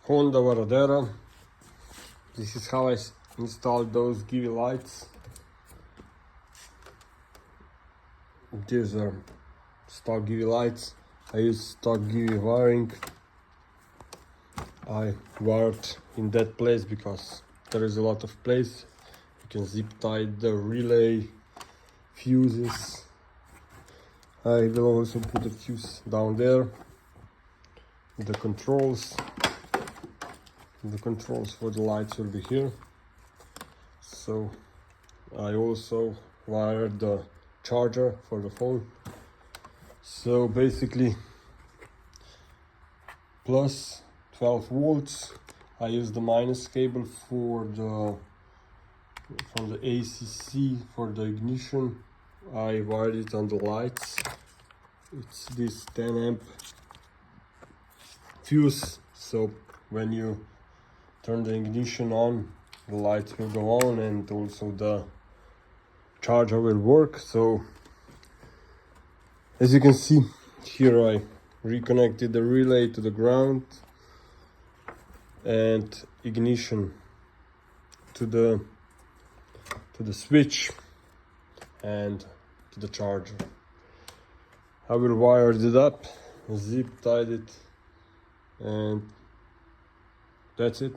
Honda Varadero. This is how I installed those Givi lights. These are stock Givi lights. I use stock Givi wiring. I wired in that place because there is a lot of place. You can zip tie the relay, fuses. I will also put a fuse down there. The controls for the lights will be here. So I also wired the charger for the phone. So basically plus 12 volts. I use the minus cable from the ACC for the ignition. I wired it on the lights. It's this 10 amp fuse, so when you turn the ignition on, the lights will go on and also the charger will work. So as you can see here, I reconnected the relay to the ground and ignition to the switch and to the charger. I will wire it up, zip tied it, and that's it.